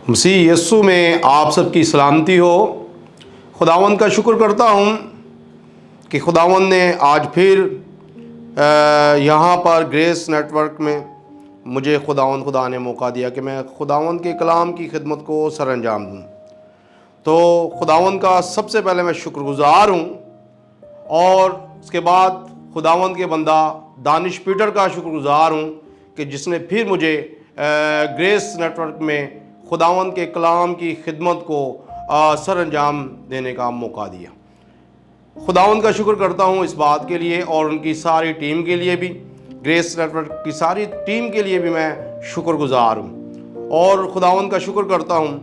مسیح یسوع میں آپ سب کی سلامتی ہو۔ خداوند کا شکر کرتا ہوں کہ خداوند نے آج پھر یہاں پر گریس نیٹ ورک میں مجھے خدا نے موقع دیا کہ میں خداوند کے کلام کی خدمت کو سر انجام دوں۔ تو خداوند کا سب سے پہلے میں شکر گزار ہوں، اور اس کے بعد خداوند کے بندہ دانش پیٹر کا شکر گزار ہوں کہ جس نے پھر مجھے گریس نیٹ ورک میں خداوند کے کلام کی خدمت کو سر انجام دینے کا موقع دیا۔ خداوند کا شکر کرتا ہوں اس بات کے لیے، اور ان کی ساری ٹیم کے لیے بھی، گریس نیٹ ورک کی ساری ٹیم کے لیے بھی میں شکر گزار ہوں، اور خداوند کا شکر کرتا ہوں،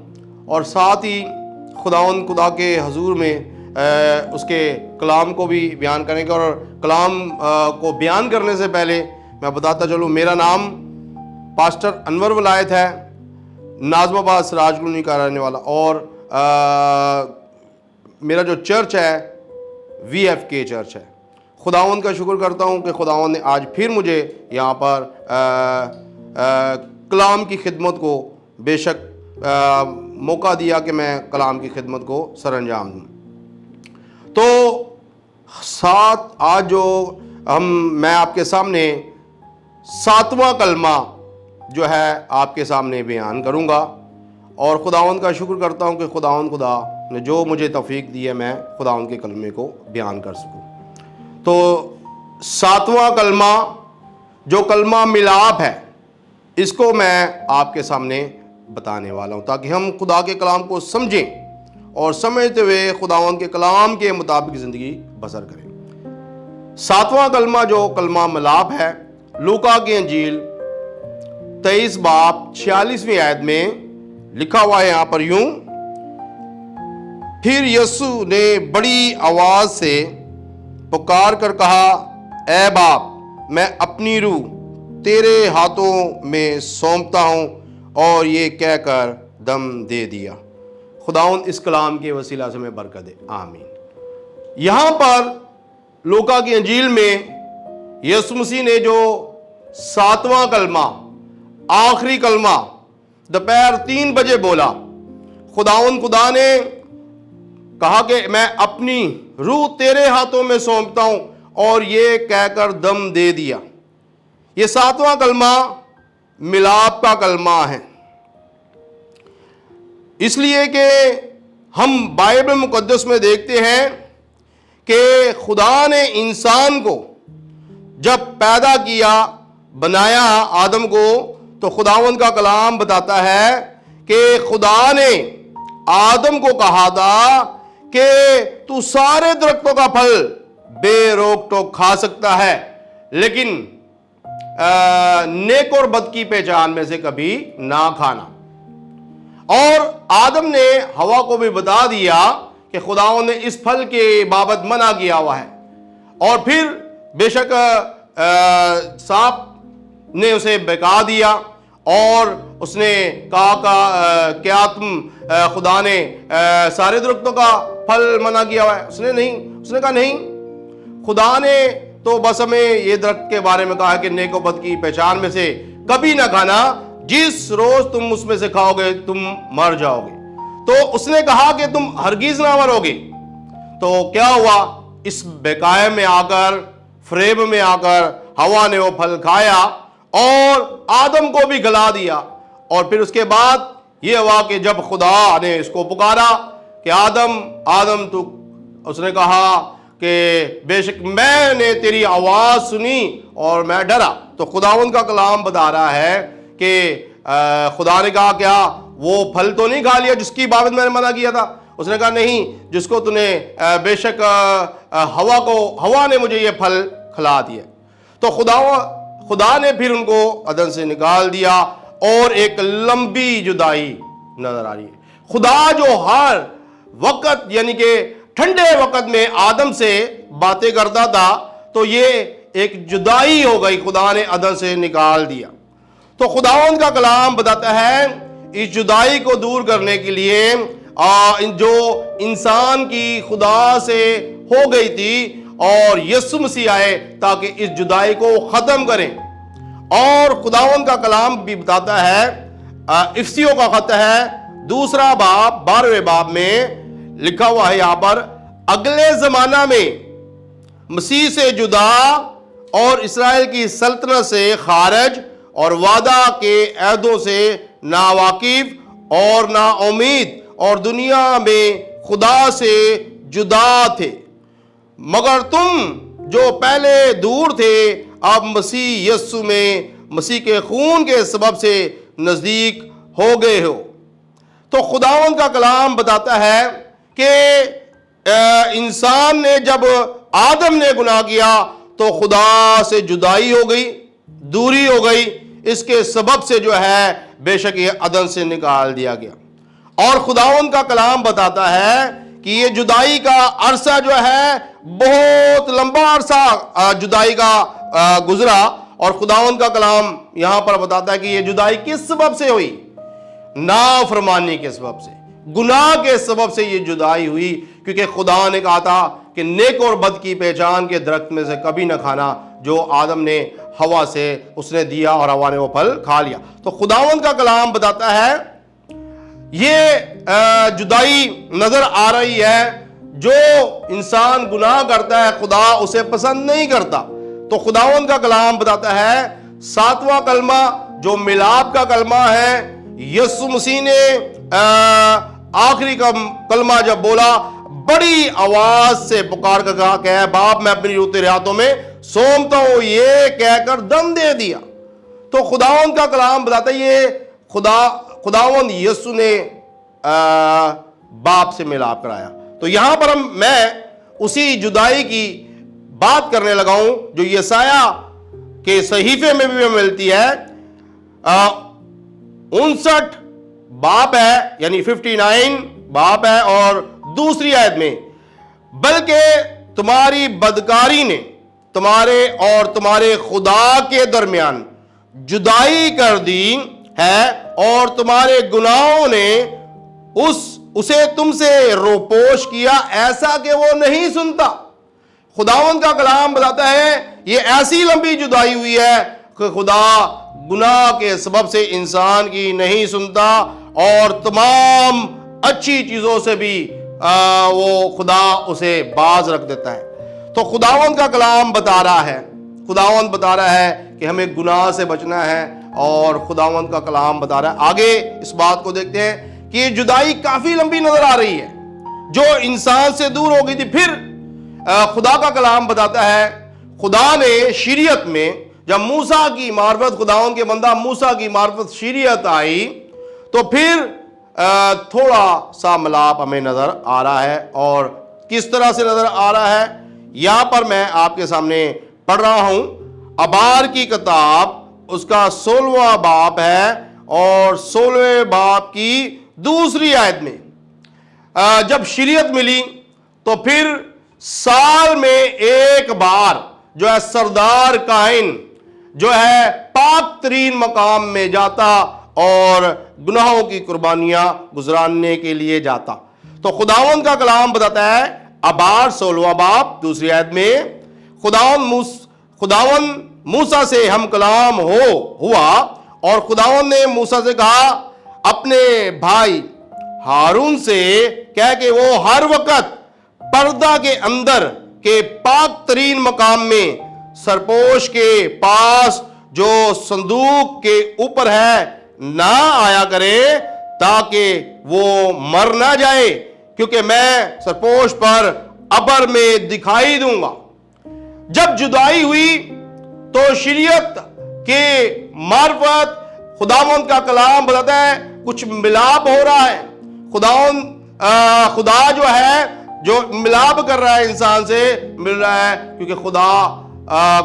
اور ساتھ ہی خداوند خدا کے حضور میں اس کے کلام کو بھی بیان کرنے کا۔ اور کلام کو بیان کرنے سے پہلے میں بتاتا چلوں، میرا نام پاسٹر انور ولایت ہے، ناظم آباد سراج کالونی کا رہنے والا، اور میرا جو چرچ ہے VFK چرچ ہے۔ خداوند کا شکر کرتا ہوں کہ خداوند نے آج پھر مجھے یہاں پر کلام کی خدمت کو بے شک موقع دیا کہ میں کلام کی خدمت کو سر انجام دوں۔ تو آج جو میں آپ کے سامنے 7واں کلمہ جو ہے آپ کے سامنے بیان کروں گا، اور خداوند کا شکر کرتا ہوں کہ خدا نے جو مجھے توفیق دی ہے میں خداوند کے کلمے کو بیان کر سکوں۔ تو 7واں کلمہ جو کلمہ ملاپ ہے، اس کو میں آپ کے سامنے بتانے والا ہوں تاکہ ہم خدا کے کلام کو سمجھیں اور سمجھتے ہوئے خداوند کے کلام کے مطابق زندگی بسر کریں۔ 7واں کلمہ جو کلمہ ملاپ ہے، لوکا کی انجیل 23 باب 46ویں آیت میں لکھا ہوا ہے یہاں پر یوں: پھر یسوع نے بڑی آواز سے پکار کر کہا، اے باپ، میں اپنی روح تیرے ہاتھوں میں سونپتا ہوں، اور یہ کہہ کر دم دے دیا۔ خداوند اس کلام کے وسیلہ سے میں برکت دے، آمین۔ یہاں پر لوکا کی انجیل میں یسوع مسیح نے جو 7واں کلمہ، آخری کلمہ دوپہر 3 بجے بولا، خدا نے کہا کہ میں اپنی روح تیرے ہاتھوں میں سونپتا ہوں، اور یہ کہہ کر دم دے دیا۔ یہ 7واں کلمہ ملاپ کا کلمہ ہے، اس لیے کہ ہم بائبل مقدس میں دیکھتے ہیں کہ خدا نے انسان کو جب پیدا کیا، بنایا آدم کو، تو خداوند کا کلام بتاتا ہے کہ خدا نے آدم کو کہا تھا کہ تو سارے درختوں کا پھل بے روک ٹوک کھا سکتا ہے، لیکن نیک اور بد کی پہچان میں سے کبھی نہ کھانا۔ اور آدم نے ہوا کو بھی بتا دیا کہ خداوند نے اس پھل کے بابت منع کیا ہوا ہے، اور پھر بے شک سانپ نے اسے بہکا دیا، اور اس نے کہا کیا تم خدا نے سارے درختوں کا پھل منع کیا ہوا ہے؟ اس نے کہا نہیں، خدا نے تو بس ہمیں یہ درخت کے بارے میں کہا ہے کہ نیک و بد کی پہچان میں سے کبھی نہ کھانا، جس روز تم اس میں سے کھاؤ گے تم مر جاؤ گے۔ تو اس نے کہا کہ تم ہرگز نہ مرو گے۔ تو کیا ہوا؟ اس بہکائے میں آ کر، فریب میں آ کر ہوا نے وہ پھل کھایا اور آدم کو بھی گلا دیا۔ اور پھر اس کے بعد یہ ہوا کہ جب خدا نے اس کو پکارا کہ آدم تو، اس نے کہا کہ بے شک میں نے تیری آواز سنی اور میں ڈرا۔ تو خداوند کا کلام بتا رہا ہے کہ خدا نے کہا کیا وہ پھل تو نہیں کھا لیا جس کی بابت میں نے منع کیا تھا؟ اس نے کہا نہیں، جس کو تو نے بے شک ہوا نے مجھے یہ پھل کھلا دیا۔ تو خدا نے پھر ان کو عدن سے نکال دیا، اور ایک لمبی جدائی نظر آ رہی ہے۔ خدا جو ہر وقت یعنی کہ ٹھنڈے وقت میں آدم سے باتیں کرتا تھا، تو یہ ایک جدائی ہو گئی، خدا نے عدن سے نکال دیا۔ تو خداوند کا کلام بتاتا ہے اس جدائی کو دور کرنے کے لیے جو انسان کی خدا سے ہو گئی تھی، اور یسوع مسیح آئے تاکہ اس جدائی کو ختم کریں۔ اور خداوند کا کلام بھی بتاتا ہے، افسیوں کا خط ہے دوسرا باب 12ویں باب میں لکھا ہوا ہے یہاں پر، اگلے زمانہ میں مسیح سے جدا اور اسرائیل کی سلطنت سے خارج اور وعدہ کے عہدوں سے ناواقف اور نا امید اور دنیا میں خدا سے جدا تھے، مگر تم جو پہلے دور تھے اب مسیح یسوع میں مسیح کے خون کے سبب سے نزدیک ہو گئے ہو۔ تو خداوند کا کلام بتاتا ہے کہ انسان نے جب آدم نے گناہ کیا تو خدا سے جدائی ہو گئی، دوری ہو گئی، اس کے سبب سے جو ہے بے شک یہ عدن سے نکال دیا گیا۔ اور خداوند کا کلام بتاتا ہے کہ یہ جدائی کا عرصہ جو ہے بہت لمبا عرصہ جدائی کا گزرا، اور خداوند کا کلام یہاں پر بتاتا ہے کہ یہ جدائی کس سبب سے ہوئی؟ نافرمانی کے سبب سے، گناہ کے سبب سے یہ جدائی ہوئی، کیونکہ خدا نے کہا تھا کہ نیک اور بد کی پہچان کے درخت میں سے کبھی نہ کھانا، جو آدم نے ہوا سے اس نے دیا اور ہوا نے وہ پھل کھا لیا۔ تو خداوند کا کلام بتاتا ہے یہ جدائی نظر آ رہی ہے، جو انسان گناہ کرتا ہے خدا اسے پسند نہیں کرتا۔ تو خداوند کا کلام بتاتا ہے 7واں کلمہ جو ملاپ کا کلمہ ہے، یسوع مسیح نے آخری کلمہ جب بولا، بڑی آواز سے پکار کر کہا کہ اے باپ میں اپنی روح تیرے ہاتھوں میں سونپتا ہوں، یہ کہہ کر دم دے دیا۔ تو خداوند کا کلام بتاتا ہے یہ خداوند یسوع نے باپ سے ملاپ کرایا۔ تو یہاں پر میں اسی جدائی کی بات کرنے لگا ہوں جو یسایہ کے صحیفے میں بھی ملتی ہے۔ 59 باب ہے، یعنی 59 باب ہے، اور دوسری آیت میں، بلکہ تمہاری بدکاری نے تمہارے اور تمہارے خدا کے درمیان جدائی کر دی ہے، اور تمہارے گناہوں نے اسے تم سے روپوش کیا، ایسا کہ وہ نہیں سنتا۔ خداوند کا کلام بتاتا ہے یہ ایسی لمبی جدائی ہوئی ہے کہ خدا گناہ کے سبب سے انسان کی نہیں سنتا، اور تمام اچھی چیزوں سے بھی وہ خدا اسے باز رکھ دیتا ہے۔ تو خداوند کا کلام بتا رہا ہے کہ ہمیں گناہ سے بچنا ہے، اور خداوند کا کلام بتا رہا ہے۔ آگے اس بات کو دیکھتے ہیں کہ یہ جدائی کافی لمبی نظر آ رہی ہے جو انسان سے دور ہو گئی تھی۔ پھر خدا کا کلام بتاتا ہے خدا نے شریعت میں جب موسیٰ کی معرفت، خداوند کے بندہ موسیٰ کی معرفت شریعت آئی، تو پھر تھوڑا سا ملاپ ہمیں نظر آ رہا ہے۔ اور کس طرح سے نظر آ رہا ہے یہاں پر میں آپ کے سامنے پڑھ رہا ہوں۔ ابار کی کتاب اس کا 16واں باب ہے، اور 16ویں باب کی دوسری آیت میں جب شریعت ملی تو پھر سال میں ایک بار جو ہے سردار کاہن جو ہے پاک ترین مقام میں جاتا اور گناہوں کی قربانیاں گزراننے کے لیے جاتا۔ تو خداوند کا کلام بتاتا ہے ابار 16واں باب دوسری آیت میں، خداوند موسیٰ سے ہم کلام ہوا، اور خداوند نے موسیٰ سے کہا اپنے بھائی ہارون سے کہہ کہ وہ ہر وقت پردہ کے اندر کے پاک ترین مقام میں سرپوش کے پاس جو صندوق کے اوپر ہے نہ آیا کرے، تاکہ وہ مر نہ جائے، کیونکہ میں سرپوش پر ابر میں دکھائی دوں گا۔ جب جدائی ہوئی تو شریعت کے معرفت خداوند کا کلام بتاتا ہے کچھ ملاپ ہو رہا ہے۔ خدا جو ہے جو ملاپ کر رہا ہے انسان سے مل رہا ہے، کیونکہ خدا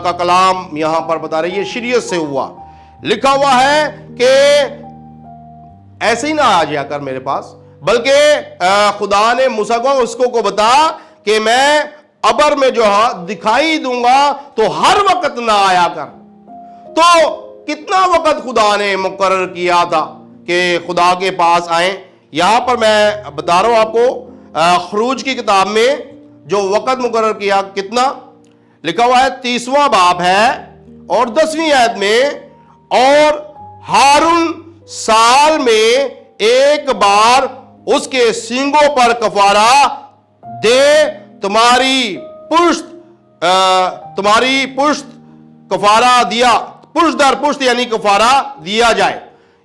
کا کلام یہاں پر بتا رہا ہے یہ شریعت سے ہوا۔ لکھا ہوا ہے کہ ایسے ہی نہ آ جایا کر میرے پاس، بلکہ خدا نے موسیٰ کو اس کو بتا کہ میں ابر میں جو دکھائی دوں گا تو ہر وقت نہ آیا کر۔ تو کتنا وقت خدا نے مقرر کیا تھا کہ خدا کے پاس آئیں؟ یہاں پر میں بتا رہا ہوں آپ کو، خروج کی کتاب میں جو وقت مقرر کیا کتنا لکھا ہوا ہے 30واں باب ہے اور 10ویں آیت میں، اور ہارون سال میں ایک بار اس کے سینگوں پر کفارہ دے، تمہاری پشت کفارہ دیا، پشت در پشت یعنی کفارہ دیا جائے۔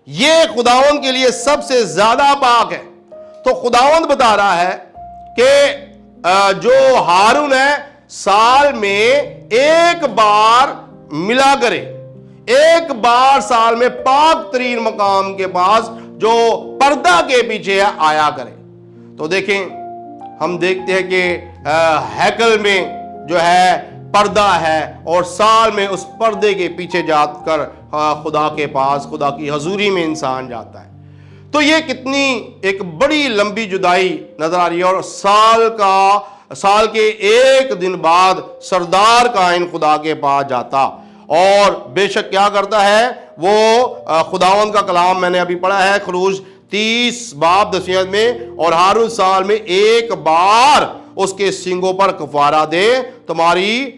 یہ خداوند کے لیے سب سے زیادہ پاک ہے۔ تو خداوند بتا رہا ہے کہ جو ہارون ہے سال میں ایک بار ملا کرے، ایک بار سال میں پاک ترین مقام کے پاس جو پردہ کے پیچھے آیا کرے۔ تو دیکھیں، ہم دیکھتے ہیں کہ ہیکل میں جو ہے پردہ ہے، اور سال میں اس پردے کے پیچھے جا کر خدا کے پاس، خدا کی حضوری میں انسان جاتا ہے۔ تو یہ کتنی ایک بڑی لمبی جدائی نظر آ رہی ہے، اور سال کے ایک دن بعد سردار کائن خدا کے پاس جاتا، اور بے شک کیا کرتا ہے وہ خداوند کا کلام میں نے ابھی پڑھا ہے خروج 30 باب 10 میں، اور ہارون سال میں ایک بار اس کے سینگوں پر کفارہ دے، تمہاری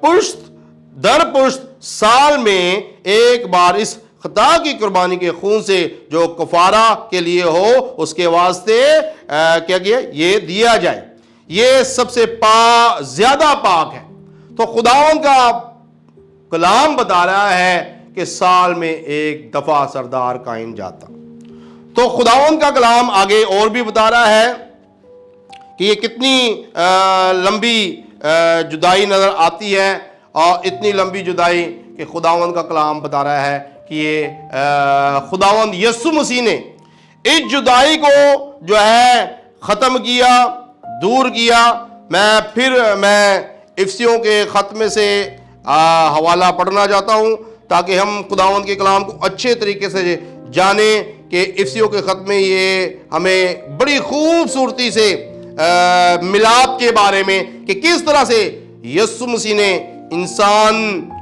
پشت در پشت سال میں ایک بار اس خطا کی قربانی کے خون سے جو کفارہ کے لیے ہو، اس کے واسطے کیا کیا یہ دیا جائے۔ یہ سب سے زیادہ پاک ہے۔ تو خداوند کا کلام بتا رہا ہے کہ سال میں ایک دفعہ سردار کائن جاتا۔ تو خداوند کا کلام آگے اور بھی بتا رہا ہے کہ یہ کتنی لمبی جدائی نظر آتی ہے، اور اتنی لمبی جدائی کہ خداوند کا کلام بتا رہا ہے کہ یہ خداوند یسوع مسیح نے اس جدائی کو جو ہے ختم کیا، دور کیا۔ میں افسیوں کے خط میں سے حوالہ پڑھنا چاہتا ہوں تاکہ ہم خداوند کے کلام کو اچھے طریقے سے جانیں کہ افسیوں کے خط میں یہ ہمیں بڑی خوبصورتی سے ملاپ کے بارے میں کہ کس طرح سے یسوع مسیح نے انسان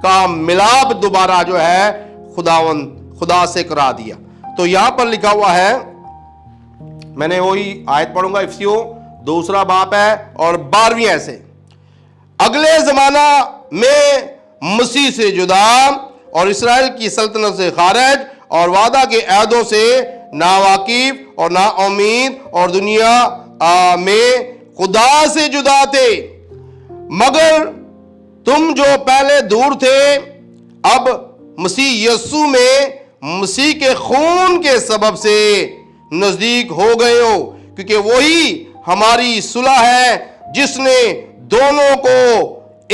کا ملاپ دوبارہ جو ہے خدا سے کرا دیا۔ تو یہاں پر لکھا ہوا ہے، میں نے وہی آیت پڑھوں گا، افسیوں 2 باب ہے اور 12 ایسے، اگلے زمانہ میں مسیح سے جدا اور اسرائیل کی سلطنت سے خارج اور وعدہ کے عہدوں سے ناواقف اور نا امید اور دنیا میں خدا سے جدا تھے، مگر تم جو پہلے دور تھے اب مسیح یسوع میں مسیح کے خون کے سبب سے نزدیک ہو گئے ہو، کیونکہ وہی ہماری صلح ہے جس نے دونوں کو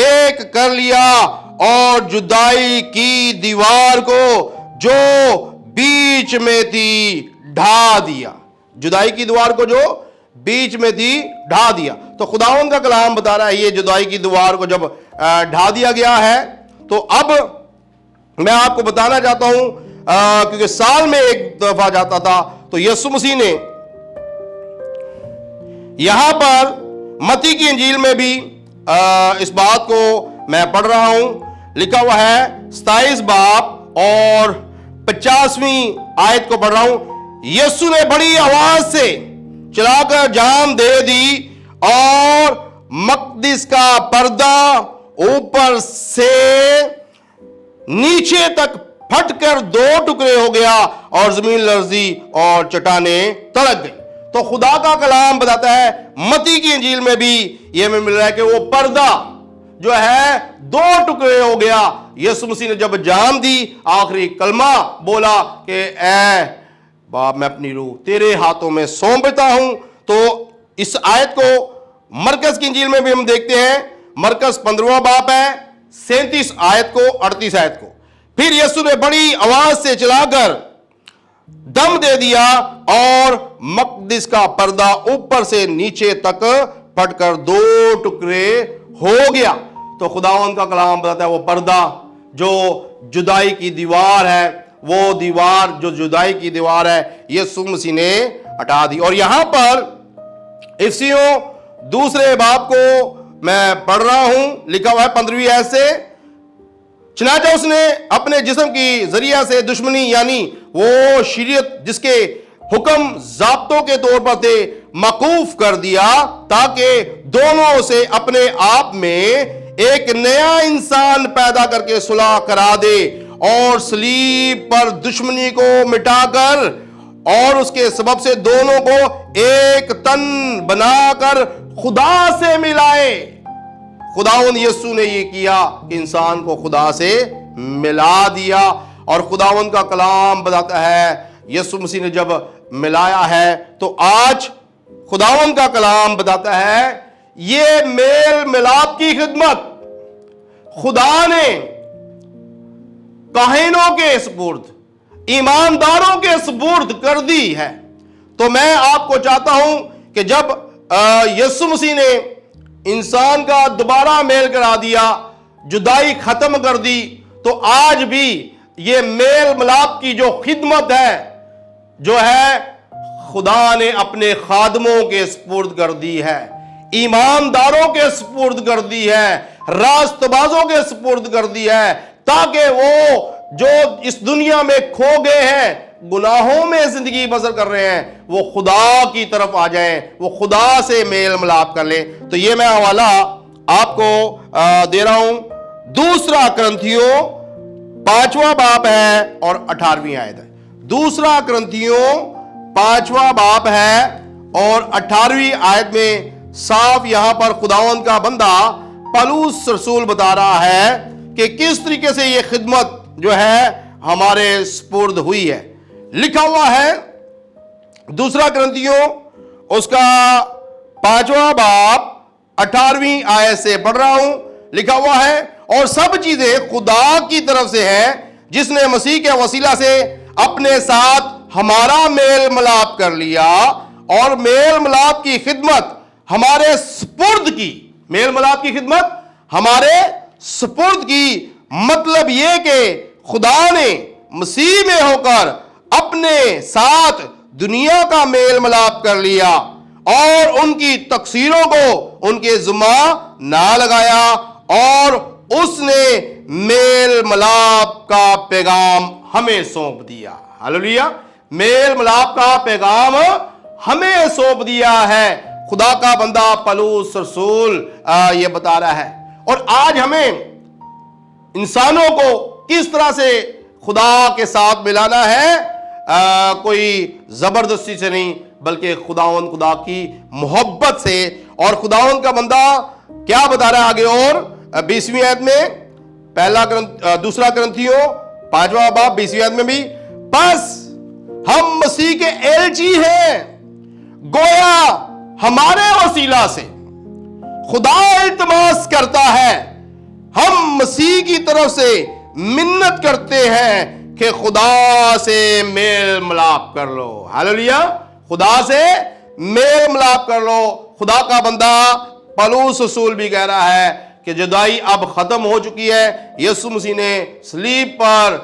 ایک کر لیا اور جدائی کی دیوار کو جو بیچ میں تھی ڈھا دیا۔ جدائی کی دیوار کو جو بیچ میں تھی ڈھا دیا۔ تو خداوند کا کلام بتا رہا ہے یہ جدائی کی دیوار کو جب ڈھا دیا گیا ہے، تو اب میں آپ کو بتانا چاہتا ہوں کیونکہ سال میں ایک دفعہ جاتا تھا، تو یسوع مسیح نے یہاں پر متی کی انجیل میں بھی اس بات کو میں پڑھ رہا ہوں، لکھا ہوا ہے 27 باب اور 50ویں آیت کو پڑھ رہا ہوں، یسوع نے بڑی آواز سے چلا کر جام دے دی اور مقدس کا پردہ اوپر سے نیچے تک پھٹ کر 2 ٹکڑے ہو گیا اور زمین لرزی اور چٹانیں تڑک گئی۔ تو خدا کا کلام بتاتا ہے، متی کی انجیل میں بھی یہ ہمیں مل رہا ہے کہ وہ پردہ جو ہے 2 ٹکڑے ہو گیا۔ یسوع مسیح نے جب جان دی، آخری کلمہ بولا کہ اے باپ میں اپنی روح تیرے ہاتھوں میں سونپتا ہوں۔ تو اس آیت کو مرکز کی انجیل میں بھی ہم دیکھتے ہیں، مرکز 15واں باب ہے 37 آیت کو 38 آیت کو، پھر یسوع نے بڑی آواز سے چلا کر دم دے دیا اور مقدس کا پردہ اوپر سے نیچے تک پھٹ کر 2 ٹکڑے ہو گیا۔ تو خداوند کا کلام بتاتا ہے وہ پردہ جو جدائی کی دیوار ہے، وہ دیوار جو جدائی کی دیوار ہے یسوع مسیح نے ہٹا دی۔ اور یہاں پر افسیوں 2 باب کو میں پڑھ رہا ہوں، لکھا ہوا ہے 15ویں آیت سے، چنانچہ اس نے اپنے جسم کی ذریعہ سے دشمنی یعنی وہ شریعت جس کے حکم ضابطوں کے طور پر تھے موقوف کر دیا، تاکہ دونوں سے اپنے آپ میں ایک نیا انسان پیدا کر کے صلح کرا دے اور صلیب پر دشمنی کو مٹا کر اور اس کے سبب سے دونوں کو ایک تن بنا کر خدا سے ملائے۔ خداوند یسوع نے یہ کیا کہ انسان کو خدا سے ملا دیا، اور خداوند کا کلام بتاتا ہے یسوع مسیح نے جب ملایا ہے تو آج خداوند کا کلام بتاتا ہے یہ میل ملاپ کی خدمت خدا نے کاہنوں کے سپرد، ایمانداروں کے سپرد کر دی ہے۔ تو میں آپ کو چاہتا ہوں کہ جب یسوع مسیح نے انسان کا دوبارہ میل کرا دیا، جدائی ختم کر دی، تو آج بھی یہ میل ملاپ کی جو خدمت ہے جو ہے خدا نے اپنے خادموں کے سپرد کر دی ہے، ایمانداروں کے سپرد کر دی ہے، راست بازوں کے سپرد کر دی ہے، تاکہ وہ جو اس دنیا میں کھو گئے ہیں، گناہوں میں زندگی بسر کر رہے ہیں، وہ خدا کی طرف آ جائیں، وہ خدا سے میل ملاپ کر لیں۔ تو یہ میں حوالہ آپ کو دے رہا ہوں، دوسرا کرنتھیوں 5واں باب ہے اور 18ویں آیت ہے۔ دوسرا کرنتھیوں 5واں باب ہے اور 18ویں آیت میں صاف یہاں پر خداوند کا بندہ پولس رسول بتا رہا ہے کہ کس طریقے سے یہ خدمت جو ہے ہمارے سپرد ہوئی ہے۔ لکھا ہوا ہے دوسرا کرنتھیوں اس کا 5واں باب 18ویں آیت سے پڑھ رہا ہوں، لکھا ہوا ہے اور سب چیزیں خدا کی طرف سے ہیں جس نے مسیح کے وسیلہ سے اپنے ساتھ ہمارا میل ملاپ کر لیا اور میل ملاپ کی خدمت ہمارے سپرد کی، میل ملاپ کی خدمت ہمارے سپرد کی، مطلب یہ کہ خدا نے مسیح میں ہو کر اپنے ساتھ دنیا کا میل ملاپ کر لیا اور ان کی تقصیروں کو ان کے ذمہ نہ لگایا، اور اس نے میل ملاپ کا پیغام ہمیں سونپ دیا۔ ہاللیلویہ، میل ملاپ کا پیغام ہمیں سونپ دیا ہے۔ خدا کا بندہ پولس رسول یہ بتا رہا ہے، اور آج ہمیں انسانوں کو کس طرح سے خدا کے ساتھ ملانا ہے، کوئی زبردستی سے نہیں بلکہ خدا کی محبت سے۔ اور خداوند کا بندہ کیا بتا رہا ہے آگے، اور 20ویں آیت میں دوسرا کرنتھیوں 5واں باب 20ویں آیت میں بھی، بس ہم مسیح کے ایلچی ہیں، گویا ہمارے وسیلہ سے خدا التماس کرتا ہے، ہم مسیح کی طرف سے منت کرتے ہیں کہ خدا سے میل ملاپ کر لو۔ ہاللیلویہ، خدا سے میل ملاپ کر لو۔ خدا کا بندہ پولس رسول بھی کہہ رہا ہے کہ جدائی اب ختم ہو چکی ہے۔ یسوع مسیح نے صلیب پر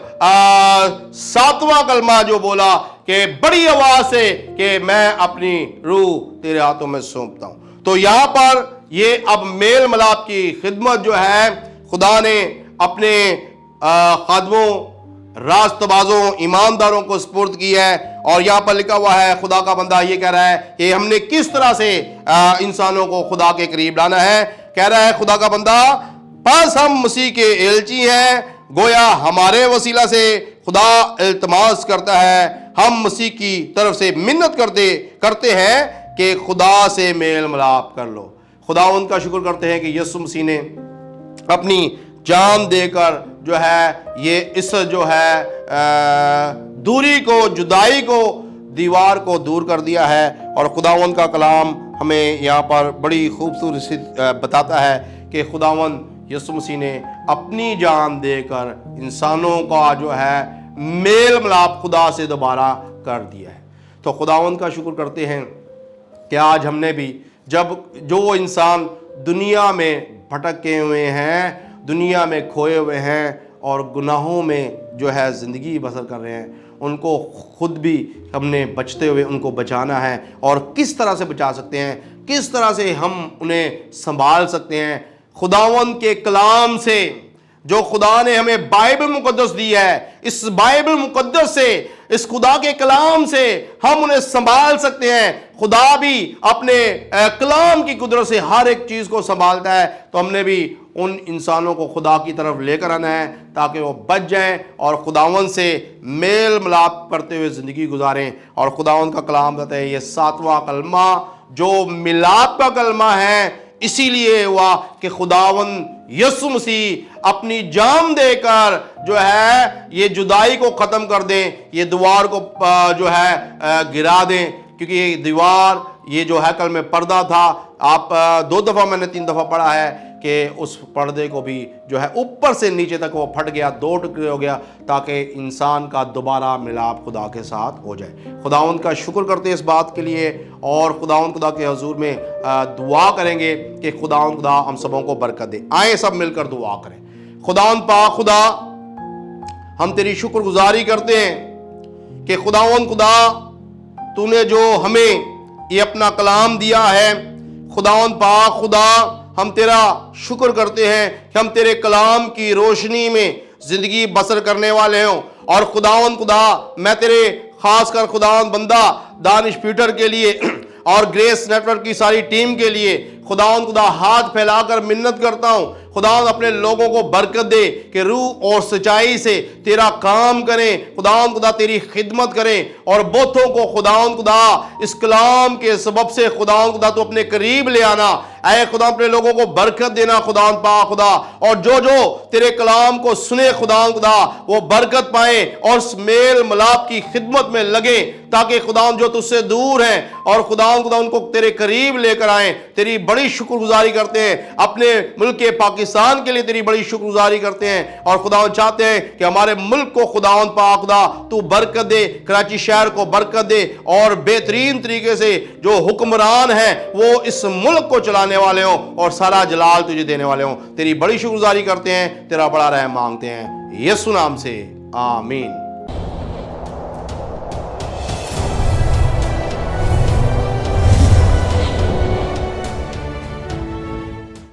7واں کلمہ جو بولا کہ بڑی آواز سے کہ میں اپنی روح تیرے ہاتھوں میں سونپتا ہوں، تو یہاں پر یہ اب میل ملاپ کی خدمت جو ہے خدا نے اپنے خادموں، راست بازوں، ایمانداروں کو سپرد کی ہے۔ اور یہاں پر لکھا ہوا ہے، خدا کا بندہ یہ کہہ رہا ہے کہ ہم نے کس طرح سے انسانوں کو خدا کے قریب لانا ہے۔ کہہ رہا ہے خدا کا بندہ، بس ہم مسیح کے ایلچی ہیں، گویا ہمارے وسیلہ سے خدا التماس کرتا ہے، ہم مسیح کی طرف سے منت کرتے ہیں کہ خدا سے میل ملاپ کر لو۔ خدا ان کا شکر کرتے ہیں کہ یسوع مسیح نے اپنی جان دے کر جو ہے یہ اس جو ہے دوری کو، جدائی کو، دیوار کو دور کر دیا ہے۔ اور خداوند کا کلام ہمیں یہاں پر بڑی خوبصورت سے بتاتا ہے کہ خداوند یسوع مسیح نے اپنی جان دے کر انسانوں کا جو ہے میل ملاپ خدا سے دوبارہ کر دیا ہے۔ تو خداوند کا شکر کرتے ہیں کہ آج ہم نے بھی، جب جو انسان دنیا میں بھٹکے ہوئے ہیں، دنیا میں کھوئے ہوئے ہیں اور گناہوں میں جو ہے زندگی بسر کر رہے ہیں، ان کو خود بھی ہم نے بچتے ہوئے ان کو بچانا ہے۔ اور کس طرح سے بچا سکتے ہیں، کس طرح سے ہم انہیں سنبھال سکتے ہیں؟ خداوند کے کلام سے، جو خدا نے ہمیں بائبل مقدس دی ہے، اس بائبل مقدس سے، اس خدا کے کلام سے ہم انہیں سنبھال سکتے ہیں۔ خدا بھی اپنے کلام کی قدرت سے ہر ایک چیز کو سنبھالتا ہے، تو ہم نے بھی ان انسانوں کو خدا کی طرف لے کر آنا ہے تاکہ وہ بچ جائیں اور خداوند سے میل ملاپ کرتے ہوئے زندگی گزاریں۔ اور خداوند کا کلام کہتا ہے یہ 7واں کلمہ جو ملاپ کا کلمہ ہے اسی لیے ہوا کہ خداوند یسوع مسیح اپنی جان دے کر جو ہے یہ جدائی کو ختم کر دیں، یہ دیوار کو جو ہے گرا دیں، کیونکہ یہ دیوار یہ جو ہیکل میں پردہ تھا، آپ 2 دفعہ میں نے 3 دفعہ پڑھا ہے کہ اس پردے کو بھی جو ہے اوپر سے نیچے تک وہ پھٹ گیا، 2 ٹکڑے ہو گیا تاکہ انسان کا دوبارہ ملاپ خدا کے ساتھ ہو جائے۔ خداوند کا شکر کرتے ہیں اس بات کے لیے، اور خداوند خدا کے حضور میں دعا کریں گے کہ خداوند خدا ہم سبوں کو برکت دے۔ آئیں سب مل کر دعا کریں۔ خداوند پاک خدا، ہم تیری شکر گزاری کرتے ہیں کہ خداوند خدا تو نے جو ہمیں یہ اپنا کلام دیا ہے، خداوند پاک خدا ہم تیرا شکر کرتے ہیں کہ ہم تیرے کلام کی روشنی میں زندگی بسر کرنے والے ہوں۔ اور خداوند خدا میں تیرے خاص کر خداوند بندہ دانش پیٹر کے لیے اور گریس نیٹ ورک کی ساری ٹیم کے لیے خداوند خدا ہاتھ پھیلا کر منت کرتا ہوں، خداوند اپنے لوگوں کو برکت دے کہ روح اور سچائی سے تیرا کام کریں، خداوند خدا تیری خدمت کریں، اور بہتوں کو خداوند خدا اس کلام کے سبب سے خداوند خدا تو اپنے قریب لے آنا۔ اے خدا اپنے لوگوں کو برکت دینا خداوند پاک خدا، اور جو تیرے کلام کو سنے خداوند خدا وہ برکت پائیں اور اس میل ملاپ کی خدمت میں لگیں، تاکہ خداوند جو تجھ سے دور ہیں اور خداوند خدا ان کو تیرے قریب لے کر آئیں۔ تیری بڑی شکر گزاری کرتے ہیں، اپنے ملک پاکستان کے لیے تیری بڑی شکر گزاری کرتے ہیں، اور خداوند چاہتے ہیں کہ ہمارے ملک کو خداوند پاک خدا تو برکت دے، کراچی شہر کو برکت دے، اور بہترین طریقے سے جو حکمران ہیں وہ اس ملک کو چلانے والے ہوں اور سارا جلال تجھے دینے والے ہوں۔ تیری بڑی شکر گزاری کرتے ہیں، تیرا بڑا رحم مانگتے ہیں یسوع نام سے، آمین۔